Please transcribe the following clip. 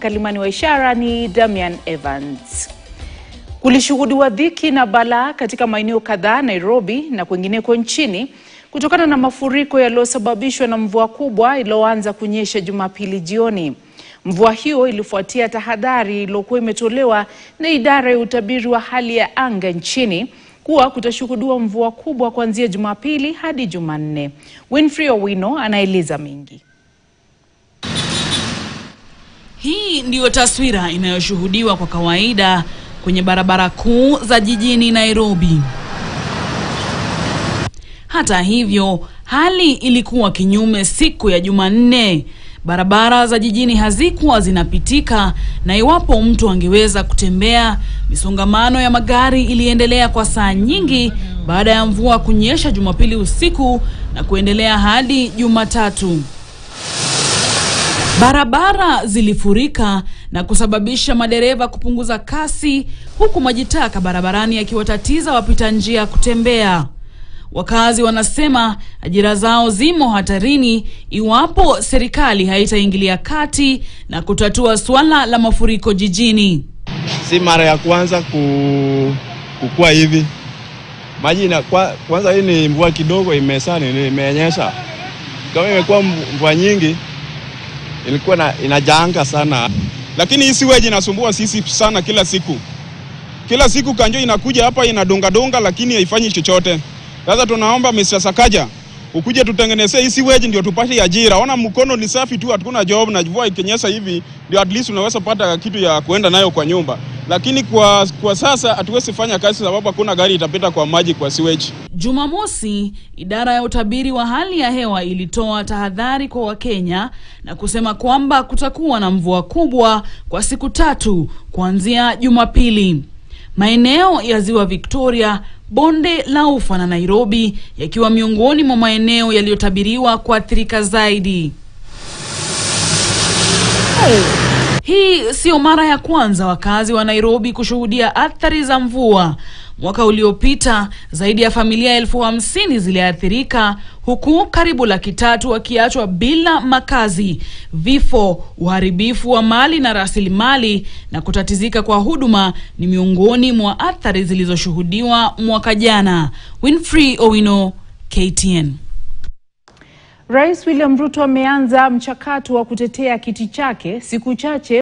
mkalimani wa ishara ni Damian Evans. Kulishuhudiwa dhiki na balaa katika maeneo kadhaa Nairobi na kwingineko nchini kutokana na mafuriko yaliyosababishwa na mvua kubwa iliyoanza kunyesha Jumapili jioni. Mvua hiyo ilifuatia tahadhari iliyokuwa imetolewa na idara ya utabiri wa hali ya anga nchini kuwa kutashuhudiwa mvua kubwa kuanzia Jumapili hadi Jumanne. Winfrey Owino anaeleza mengi. Hii ndiyo taswira inayoshuhudiwa kwa kawaida kwenye barabara kuu za jijini Nairobi. Hata hivyo, hali ilikuwa kinyume siku ya Jumanne. Barabara za jijini hazikuwa zinapitika, na iwapo mtu angeweza kutembea, misongamano ya magari iliendelea kwa saa nyingi baada ya mvua kunyesha Jumapili usiku na kuendelea hadi Jumatatu. Barabara zilifurika na kusababisha madereva kupunguza kasi, huku maji taka barabarani yakiwatatiza wapita njia kutembea. Wakazi wanasema ajira zao zimo hatarini iwapo serikali haitaingilia kati na kutatua swala la mafuriko jijini. Si mara ya kwanza kukua hivi. Maji na kwanza hii ni mvua kidogo imenyesha. Kama imekuwa mvua nyingi ilikuwa inajanga sana. Lakini hii siweji inasumbua sisi sana kila siku. Kila siku kanjo inakuja hapa inadonga lakini haifanyi chochote. Sasa tunaomba Mr. Sakaja ukuje tutengenezee hii siweji ndio tupate ajira. Ona mkono ni safi tu, hatuna job, na mvua ikinyesha hivi ndio at least unaweza pata kitu ya kuenda nayo kwa nyumba. Lakini kwa sasa hatuwezi fanya kazi sababu hakuna gari itapita kwa maji kwa siweji. Jumamosi, idara ya utabiri wa hali ya hewa ilitoa tahadhari kwa Wakenya na kusema kwamba kutakuwa na mvua kubwa kwa siku 3 kuanzia Jumapili. Maeneo ya Ziwa Victoria, Bonde la Ufa na Nairobi yakiwa miongoni mwa maeneo yaliyotabiriwa kuathirika zaidi. Hii sio mara ya kwanza wakazi wa Nairobi kushuhudia athari za mvua. Mwaka uliopita zaidi ya familia 50,000 ziliathirika, huku karibu 300,000 wakiachwa bila makazi. Vifo, uharibifu wa mali na rasilimali na kutatizika kwa huduma ni miongoni mwa athari zilizoshuhudiwa mwaka jana. Winfrey Owino, KTN. Rais William Ruto ameanza mchakato wa kutetea kiti chake siku chache